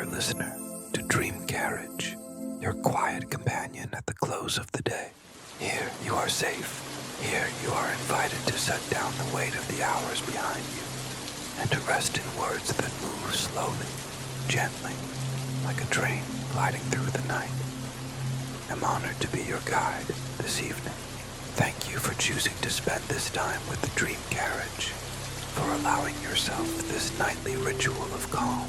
dear listener, to Dream Carriage, your quiet companion at the close of the day. Here you are safe. Here you are invited to set down the weight of the hours behind you and to rest in words that move slowly, gently, like a train gliding through the night. I'm honored to be your guide this evening. Thank you for choosing to spend this time with the Dream Carriage, for allowing yourself this nightly ritual of calm.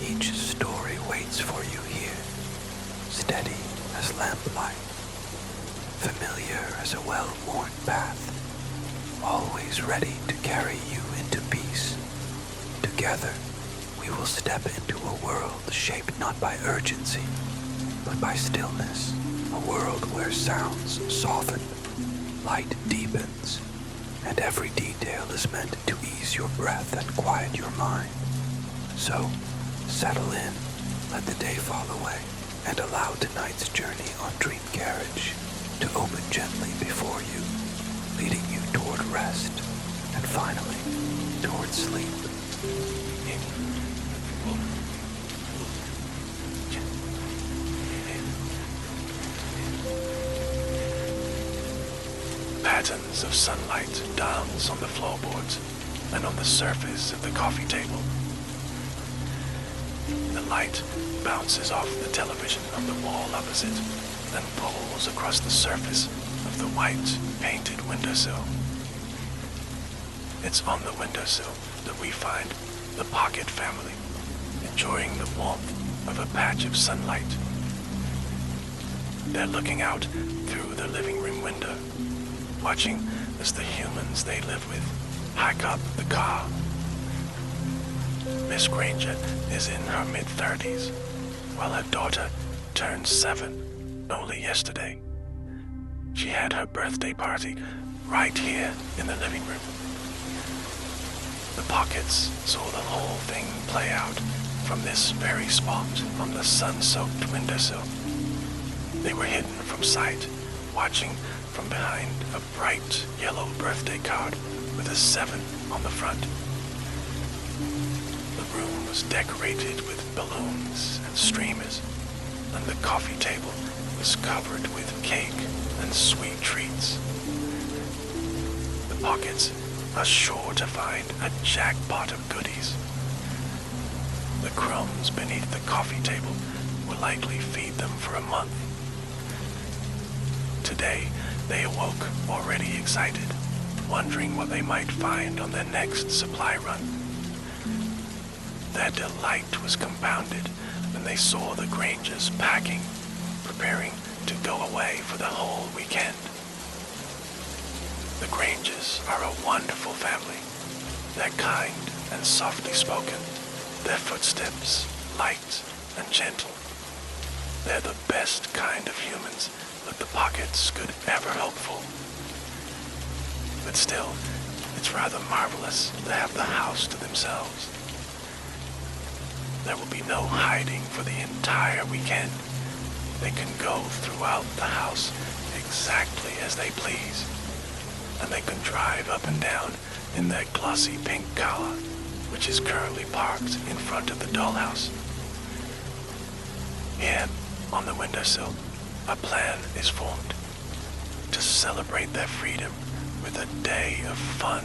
Each story waits for you here, steady as lamplight, familiar as a well-worn path, always ready to carry you into peace. Together, we will step into a world shaped not by urgency, but by stillness, a world where sounds soften, light deepens, and every detail is meant to ease your breath and quiet your mind. So, settle in, let the day fall away, and allow tonight's journey on Dream Carriage to open gently before you, leading you toward rest, and finally, toward sleep. Patterns of sunlight dance on the floorboards and on the surface of the coffee table. The light bounces off the television on the wall opposite and pulls across the surface of the white painted windowsill. It's on the windowsill that we find the Pocket family enjoying the warmth of a patch of sunlight. They're looking out through the living room window, watching as the humans they live with hike up the car. Miss Granger is in her mid-30s, while her daughter turned 7 only yesterday. She had her birthday party right here in the living room. The Pockets saw the whole thing play out from this very spot on the sun-soaked windowsill. They were hidden from sight, watching from behind a bright yellow birthday card with a 7 on the front. The room was decorated with balloons and streamers, and the coffee table was covered with cake and sweet treats. The Pockets are sure to find a jackpot of goodies. The crumbs beneath the coffee table will likely feed them for a month. Today, they awoke already excited, wondering what they might find on their next supply run. Their delight was compounded when they saw the Grangers packing, preparing to go away for the whole weekend. The Grangers are a wonderful family. They're kind and softly spoken, their footsteps light and gentle. They're the best kind of humans that the Pockets could ever hope for. But still, it's rather marvelous to have the house to themselves. There will be no hiding for the entire weekend. They can go throughout the house exactly as they please, and they can drive up and down in their glossy pink car, which is currently parked in front of the dollhouse. Here, on the windowsill, a plan is formed to celebrate their freedom with a day of fun.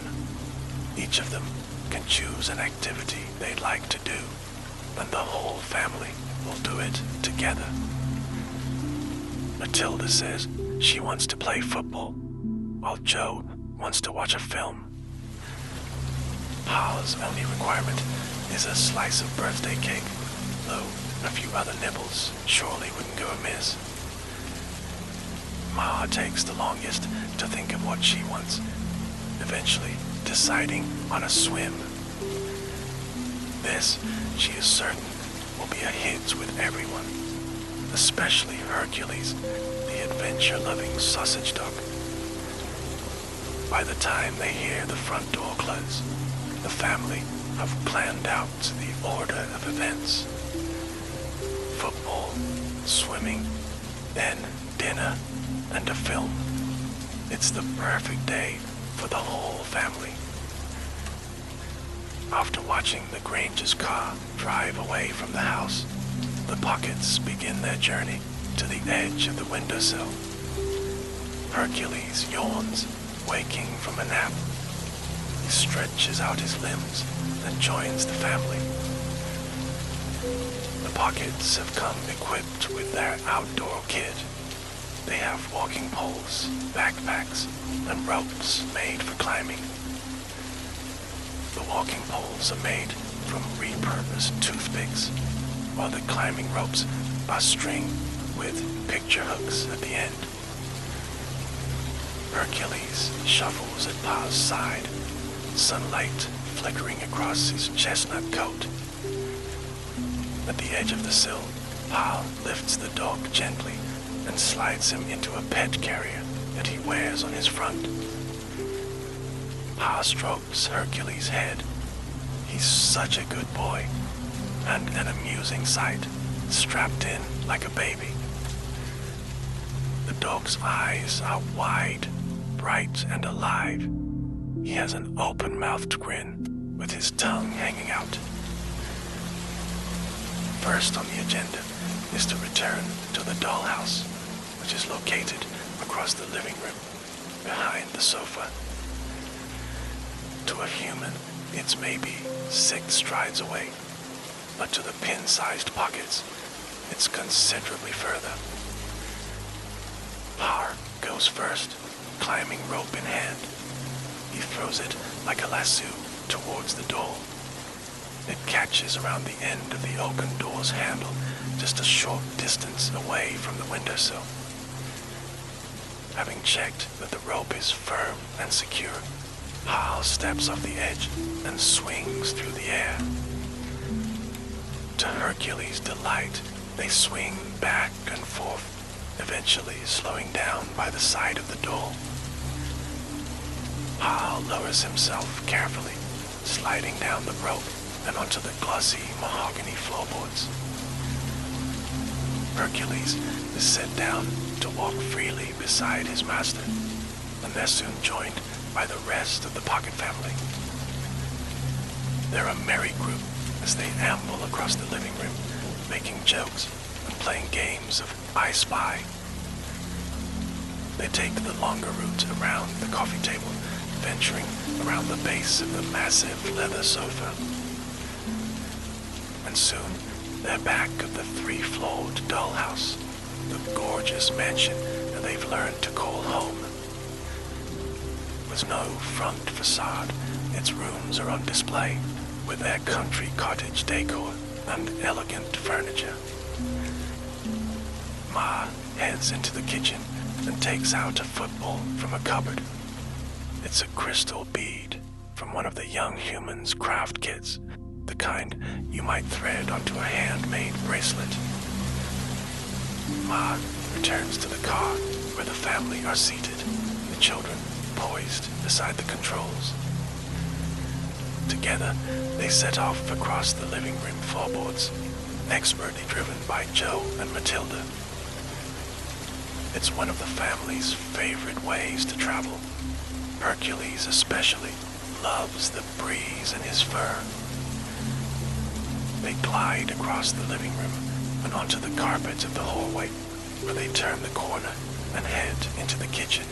Each of them can choose an activity they'd like to do, and the whole family will do it together. Matilda says she wants to play football, while Joe wants to watch a film. Pa's only requirement is a slice of birthday cake, though a few other nibbles surely wouldn't go amiss. Ma takes the longest to think of what she wants, eventually deciding on a swim. This, she is certain, will be a hit with everyone, especially Hercules, the adventure-loving sausage dog. By the time they hear the front door close, the family have planned out the order of events. Football, swimming, then dinner, and a film. It's the perfect day for the whole family. After watching the Granger's car drive away from the house, The pockets begin their journey to the edge of the windowsill. Hercules yawns, waking from a nap. He stretches out his limbs and joins the family. The pockets have come equipped with their outdoor kit. They have walking poles, backpacks, and ropes made for climbing. The walking poles are made from repurposed toothpicks, while the climbing ropes are string with picture hooks at the end. Hercules shuffles at Pa's side, sunlight flickering across his chestnut coat. At the edge of the sill, Pa lifts the dog gently and slides him into a pet carrier that he wears on his front. Pa strokes Hercules' head. He's such a good boy, and an amusing sight, strapped in like a baby. The dog's eyes are wide, bright, and alive. He has an open-mouthed grin with his tongue hanging out. First on the agenda is to return to the dollhouse, which is located across the living room, behind the sofa. To a human, it's maybe 6 strides away, but to the pin-sized pockets, it's considerably further. Par goes first, climbing rope in hand. He throws it like a lasso towards the door. It catches around the end of the oaken door's handle, just a short distance away from the windowsill. Having checked that the rope is firm and secure, Hal steps off the edge and swings through the air. To Hercules' delight, they swing back and forth, eventually slowing down by the side of the door. Hal lowers himself carefully, sliding down the rope and onto the glossy mahogany floorboards. Hercules is set down to walk freely beside his master, and they're soon joined by the rest of the Pocket family. They're a merry group as they amble across the living room, making jokes and playing games of I Spy. They take the longer route around the coffee table, venturing around the base of the massive leather sofa. And soon, they're back at the 3-floored dollhouse, the gorgeous mansion that they've learned to call home. With no front facade, its rooms are on display with their country cottage decor and elegant furniture. Ma heads into the kitchen and takes out a football from a cupboard. It's a crystal bead from one of the young humans' craft kits, the kind you might thread onto a handmade bracelet. Ma returns to the car where the family are seated, the children poised beside the controls. Together, they set off across the living room floorboards, expertly driven by Joe and Matilda. It's one of the family's favorite ways to travel. Hercules especially loves the breeze in his fur. They glide across the living room and onto the carpet of the hallway, where they turn the corner and head into the kitchen.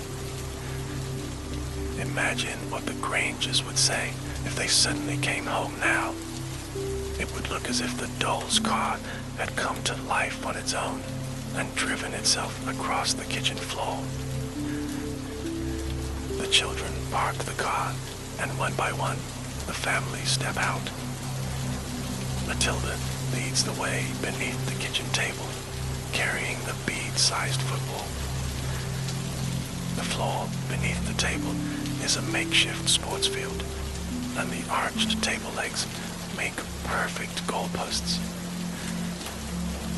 Imagine what the Grangers would say if they suddenly came home now. It would look as if the doll's car had come to life on its own and driven itself across the kitchen floor. The children park the car, and one by one, the family step out. Matilda leads the way beneath the kitchen table, carrying the bead-sized football. The floor beneath the table is a makeshift sports field, and the arched table legs make perfect goalposts.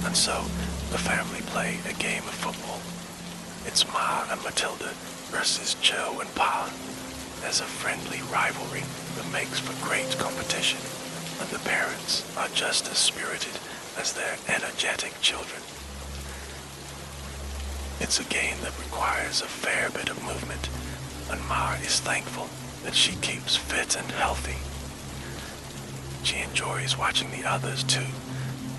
And so, the family play a game of football. It's Ma and Matilda versus Joe and Pa. There's a friendly rivalry that makes for great competition, and the parents are just as spirited as their energetic children. It's a game that requires a fair bit of movement, and Ma is thankful that she keeps fit and healthy. She enjoys watching the others too,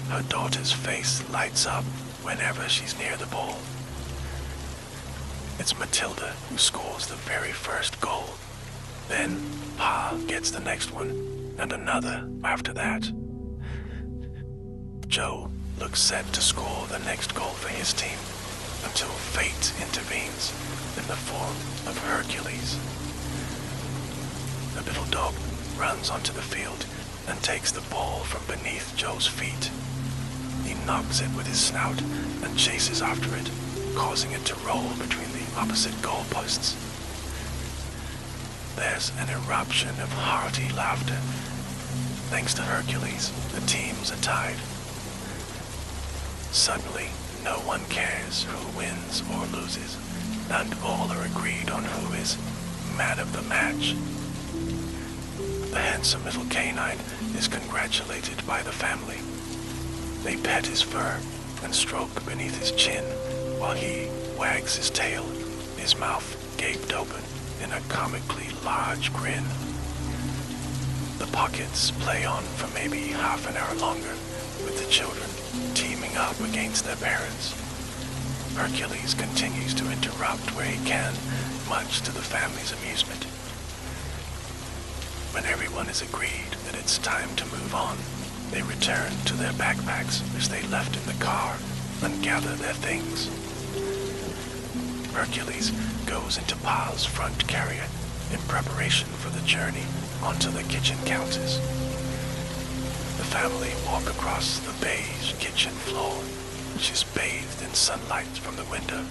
Her daughter's face lights up whenever she's near the ball. It's Matilda who scores the very first goal. Then Pa gets the next one, and another after that. Joe looks set to score the next goal for his team until fate intervenes in the form of Hercules. The little dog runs onto the field and takes the ball from beneath Joe's feet. He knocks it with his snout and chases after it, causing it to roll between the opposite goalposts. There's an eruption of hearty laughter. Thanks to Hercules, the teams are tied. Suddenly, no one cares who wins or loses, and all are agreed on who is man of the match. The handsome little canine is congratulated by the family. They pet his fur and stroke beneath his chin while he wags his tail, his mouth gaped open in a comically large grin. The pockets play on for maybe half an hour longer, with the children teaming up against their parents. Hercules continues to interrupt where he can, much to the family's amusement. When everyone is agreed that it's time to move on, they return to their backpacks which they left in the car and gather their things. Hercules goes into Pa's front carrier in preparation for the journey onto the kitchen counters. The family walk across the beige kitchen floor, which is bathed in sunlight from the window.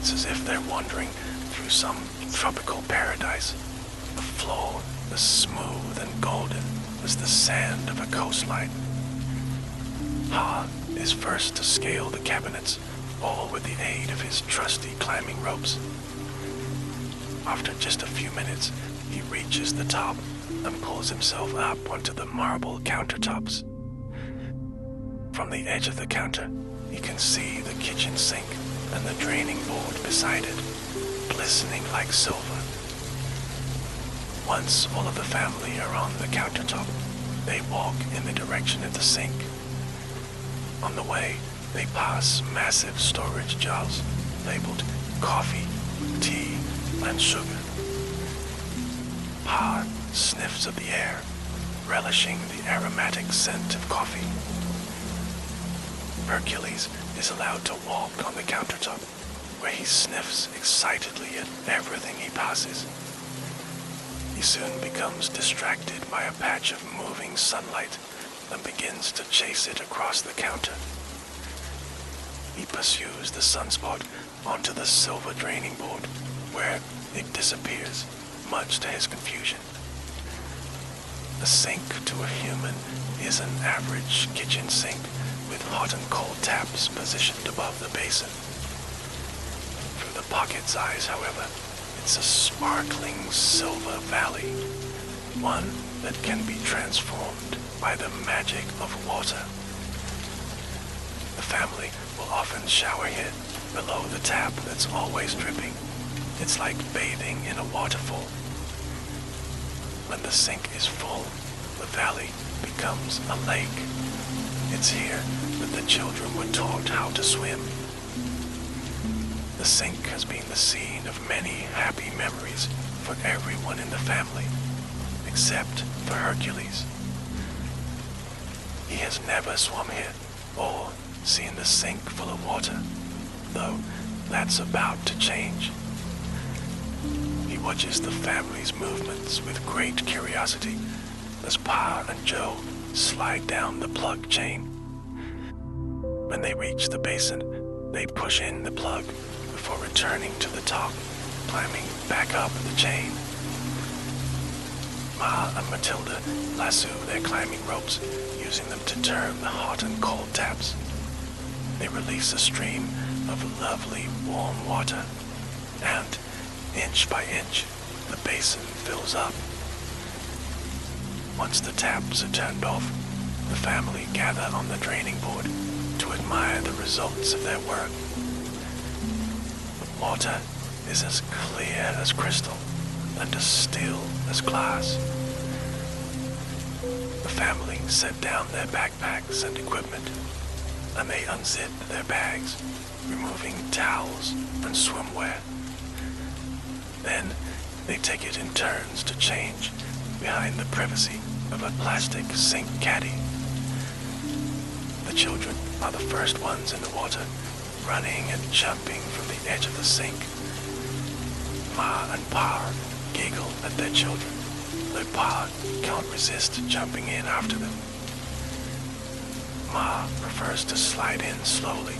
It's as if they're wandering through some tropical paradise. The floor is smooth and golden as the sand of a coastline. Ha is first to scale the cabinets, all with the aid of his trusty climbing ropes. After just a few minutes, he reaches the top and pulls himself up onto the marble countertops. From the edge of the counter, he can see the kitchen sink and the draining board beside it, glistening like silver. Once all of the family are on the countertop, they walk in the direction of the sink. On the way, they pass massive storage jars labeled coffee, tea, and sugar. Pa sniffs of the air, relishing the aromatic scent of coffee. Hercules is allowed to walk on the countertop, where he sniffs excitedly at everything he passes. He soon becomes distracted by a patch of moving sunlight and begins to chase it across the counter. He pursues the sunspot onto the silver draining board, where it disappears, much to his confusion. A sink to a human is an average kitchen sink with hot and cold taps positioned above the basin. Through the pocket's eyes, however, it's a sparkling silver valley, one that can be transformed by the magic of water. The family will often shower here below the tap that's always dripping. It's like bathing in a waterfall. When the sink is full, the valley becomes a lake. It's here that the children were taught how to swim. The sink has been the scene of many happy memories for everyone in the family, except for Hercules. He has never swum here or seen the sink full of water, though that's about to change. He watches the family's movements with great curiosity as Pa and Joe slide down the plug chain. When they reach the basin, they push in the plug before returning to the top, climbing back up the chain. Ma and Matilda lasso their climbing ropes, using them to turn the hot and cold taps. They release a stream of lovely warm water, and inch by inch, the basin fills up. Once the taps are turned off, the family gather on the draining board to admire the results of their work. The water is as clear as crystal and as still as glass. The family set down their backpacks and equipment, and they unzipped their bags, removing towels and swimwear. Then they take it in turns to change behind the privacy of a plastic sink caddy. The children are the first ones in the water, running and jumping from the edge of the sink. Ma and Pa giggle at their children, though Pa can't resist jumping in after them. Ma prefers to slide in slowly,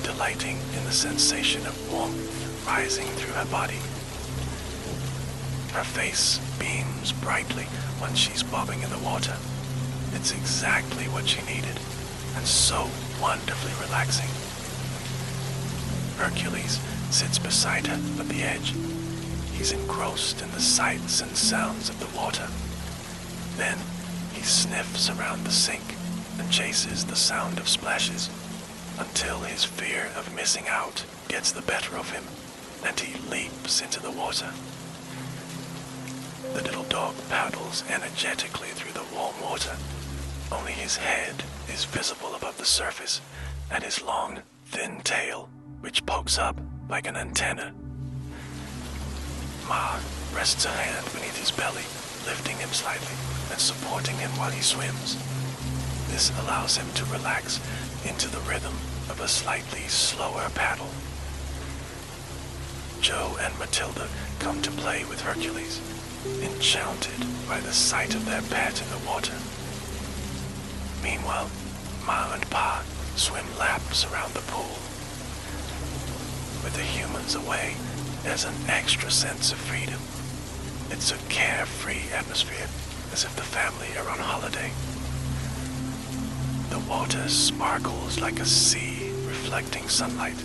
delighting in the sensation of warmth rising through her body. Her face beams brightly when she's bobbing in the water. It's exactly what she needed, and so wonderfully relaxing. Hercules sits beside her at the edge. He's engrossed in the sights and sounds of the water. Then he sniffs around the sink and chases the sound of splashes until his fear of missing out gets the better of him and he leaps into the water. The little dog paddles energetically through the warm water. Only his head is visible above the surface, and his long, thin tail, which pokes up like an antenna. Ma rests her hand beneath his belly, lifting him slightly and supporting him while he swims. This allows him to relax into the rhythm of a slightly slower paddle. Joe and Matilda come to play with Hercules, enchanted by the sight of their pet in the water. Meanwhile, Ma and Pa swim laps around the pool. With the humans away, there's an extra sense of freedom. It's a carefree atmosphere, as if the family are on holiday. The water sparkles like a sea reflecting sunlight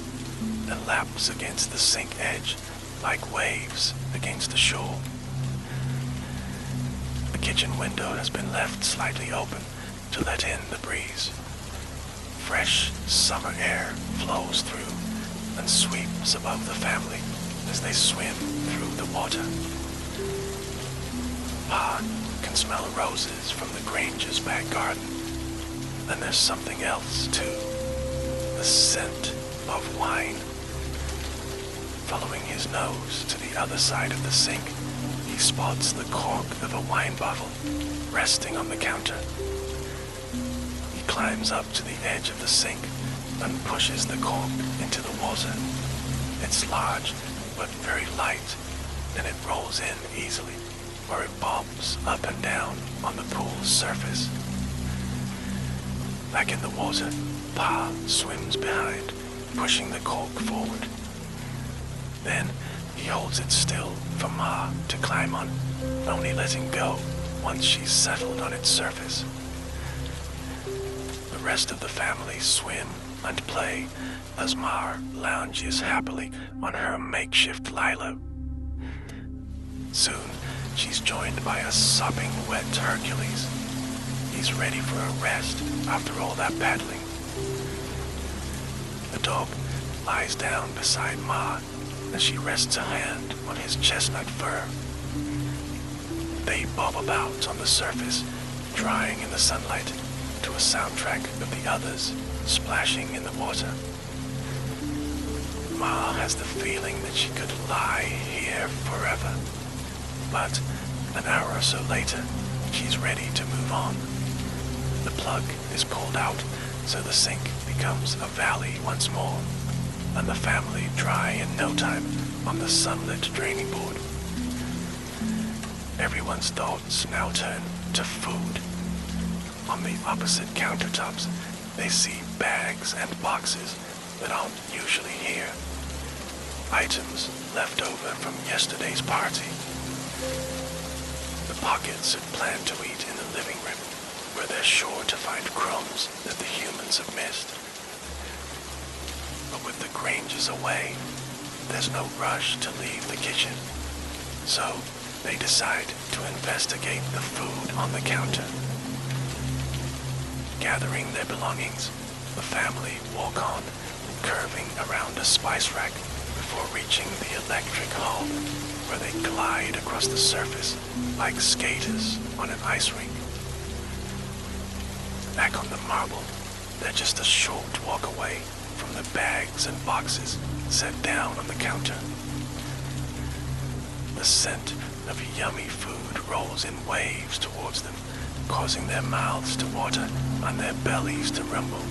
and laps against the sink edge like waves against the shore. The kitchen window has been left slightly open to let in the breeze. Fresh summer air flows through and sweeps above the family as they swim through the water. Pa can smell roses from the Grange's back garden. And there's something else, too. The scent of wine. Following his nose to the other side of the sink, he spots the cork of a wine bottle resting on the counter. He climbs up to the edge of the sink and pushes the cork into the water. It's large, but very light, and it rolls in easily, where it bobs up and down on the pool's surface. Back in the water, Pa swims behind, pushing the cork forward. Then he holds it still for Ma to climb on, only letting go once she's settled on its surface. The rest of the family swim and play as Ma lounges happily on her makeshift lilo. Soon, she's joined by a sopping wet Hercules. He's ready for a rest after all that paddling. The dog lies down beside Ma as she rests a hand on his chestnut fur. They bob about on the surface, drying in the sunlight to a soundtrack of the others splashing in the water. Ma has the feeling that she could lie here forever, but an hour or so later, she's ready to move on. The plug is pulled out, so the sink becomes a valley once more, and the family dry in no time on the sunlit draining board. Everyone's thoughts now turn to food. On the opposite countertops, they see bags and boxes that aren't usually here. Items left over from yesterday's party. The pockets had planned to eat in the living room, where they're sure to find crumbs that the humans have missed. But with the Granges away, there's no rush to leave the kitchen. So they decide to investigate the food on the counter. Gathering their belongings, the family walk on, curving around a spice rack before reaching the electric hob, where they glide across the surface like skaters on an ice rink. back on the marble, they're just a short walk away from the bags and boxes set down on the counter. The scent of yummy food rolls in waves towards them, causing their mouths to water and their bellies to rumble.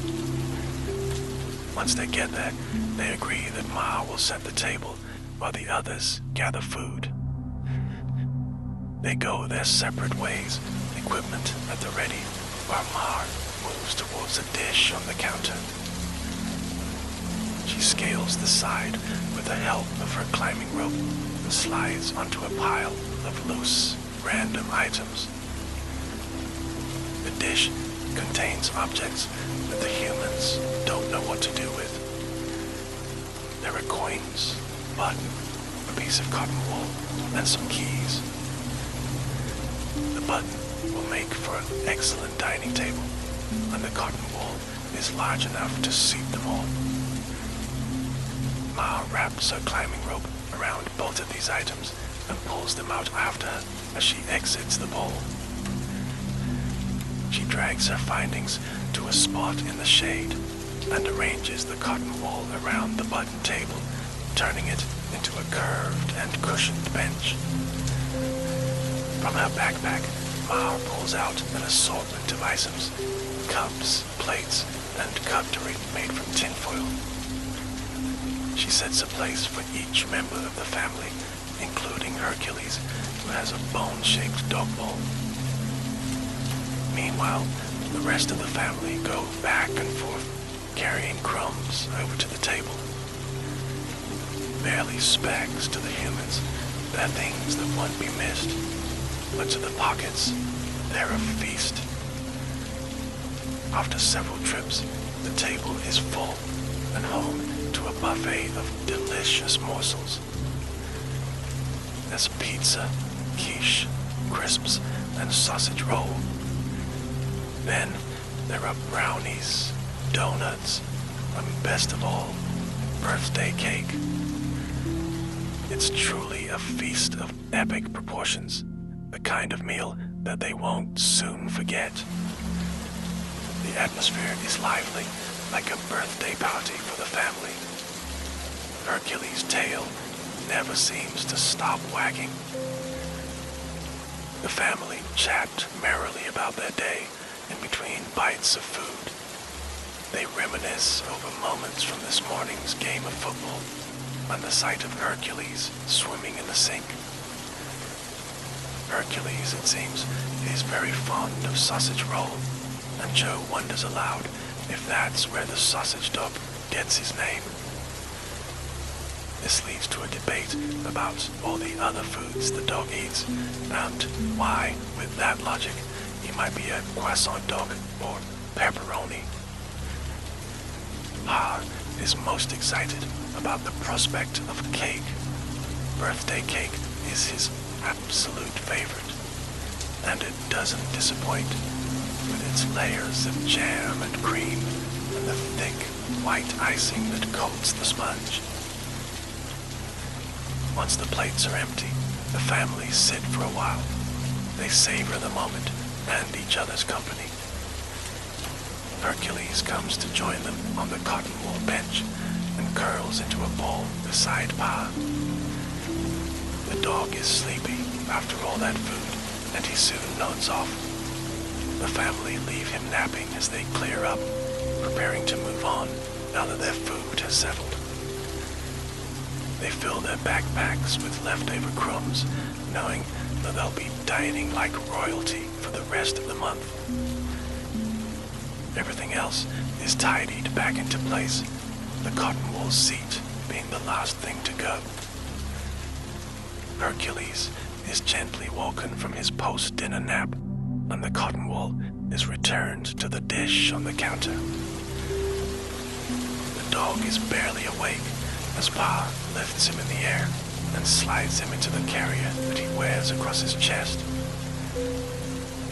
Once they get there, they agree that Ma will set the table while the others gather food. They go their separate ways, equipment at the ready, while Ma moves towards a dish on the counter. She scales the side with the help of her climbing rope and slides onto a pile of loose, random items. The dish contains objects that the humans don't know what to do with. There are coins, a button, a piece of cotton wool, and some keys. The button will make for an excellent dining table, and the cotton wool is large enough to seat them all. Ma wraps her climbing rope around both of these items and pulls them out after her as she exits the bowl. She drags her findings to a spot in the shade and arranges the cotton wool around the button table, turning it into a curved and cushioned bench. From her backpack, Ma pulls out an assortment of items, cups, plates, and cutlery made from tinfoil. She sets a place for each member of the family, including Hercules, who has a bone-shaped dog bowl. Meanwhile, the rest of the family go back and forth, carrying crumbs over to the table. Barely specks to the humans, they're things that won't be missed. But to the pockets, they're a feast. After several trips, the table is full and home to a buffet of delicious morsels. There's pizza, quiche, crisps, and sausage roll. Then there are brownies, donuts, and best of all, birthday cake. It's truly a feast of epic proportions, the kind of meal that they won't soon forget. The atmosphere is lively, like a birthday party for the family. Hercules' tail never seems to stop wagging. The family chat merrily about their day in between bites of food. They reminisce over moments from this morning's game of football and the sight of Hercules swimming in the sink. Hercules, it seems, is very fond of sausage roll, and Joe wonders aloud if that's where the sausage dog gets his name. This leads to a debate about all the other foods the dog eats, and why, with that logic, he might be a croissant dog or pepperoni. Pa is most excited about the prospect of cake. Birthday cake is his absolute favorite, and it doesn't disappoint, with its layers of jam and cream and the thick white icing that coats the sponge. Once the plates are empty, the family sit for a while. They savor the moment and each other's company. Hercules comes to join them on the cotton wool bench and curls into a ball beside Pa. The dog is sleepy after all that food, and he soon nods off. The family leave him napping as they clear up, preparing to move on now that their food has settled. They fill their backpacks with leftover crumbs, knowing that they'll be dining like royalty for the rest of the month. Everything else is tidied back into place, the cotton wool seat being the last thing to go. Hercules is gently woken from his post-dinner nap, and the cotton wool is returned to the dish on the counter. The dog is barely awake as Pa lifts him in the air and slides him into the carrier that he wears across his chest.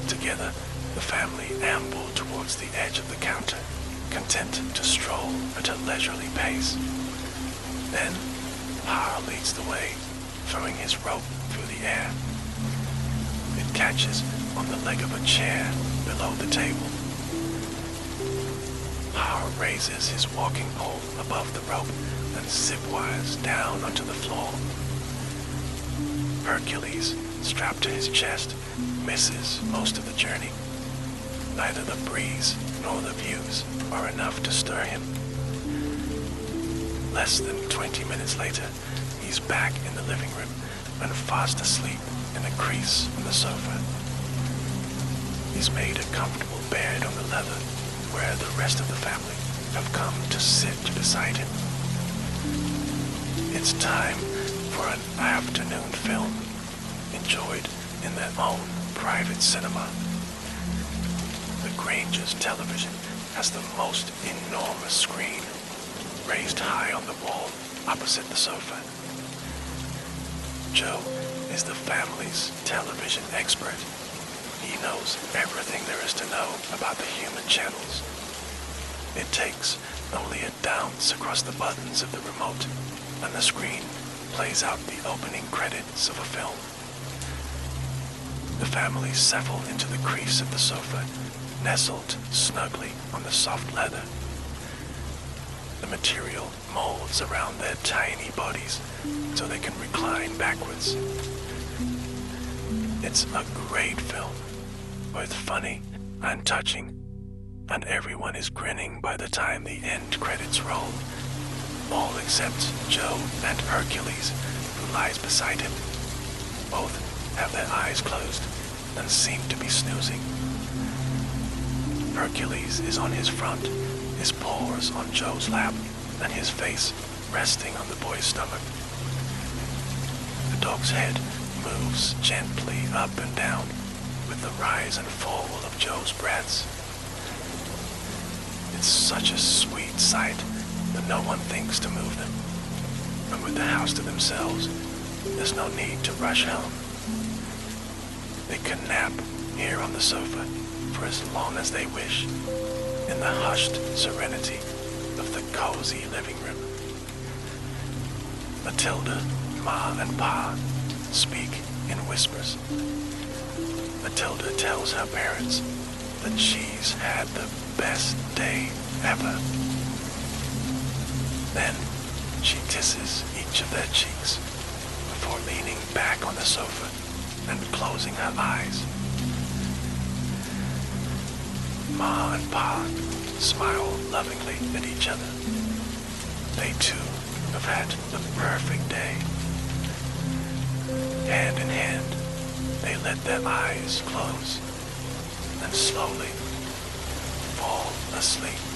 Together, the family amble towards the edge of the counter, content to stroll at a leisurely pace. Then, Pa leads the way, throwing his rope through the air. It catches on the leg of a chair below the table. raises his walking pole above the rope and zip-wires down onto the floor. Hercules, strapped to his chest, misses most of the journey. Neither the breeze nor the views are enough to stir him. Less than 20 minutes later, he's back in the living room and fast asleep in a crease on the sofa. He's made a comfortable bed on the leather where the rest of the family have come to sit beside him. It's time for an afternoon film enjoyed in their own private cinema. The Granger's television has the most enormous screen raised high on the wall opposite the sofa. Joe is the family's television expert. He knows everything there is to know about the human channels. It takes only a dance across the buttons of the remote, and the screen plays out the opening credits of a film. The family settle into the crease of the sofa, nestled snugly on the soft leather. The material molds around their tiny bodies so they can recline backwards. It's a great film, both funny and touching, and everyone is grinning by the time the end credits roll, all except Joe and Hercules, who lies beside him. Both have their eyes closed and seem to be snoozing. Hercules is on his front, his paws on Joe's lap, and his face resting on the boy's stomach. The dog's head moves gently up and down with the rise and fall of Joe's breaths. It's such a sweet sight that no one thinks to move them. And with the house to themselves, there's no need to rush home. They can nap here on the sofa for as long as they wish, in the hushed serenity of the cozy living room. Matilda, Ma, and Pa speak in whispers. Matilda tells her parents that she's had the best day ever. Then she kisses each of their cheeks before leaning back on the sofa and closing her eyes. Ma and Pa smile lovingly at each other. They too have had the perfect day. Hand in hand, they let their eyes close and slowly fall asleep.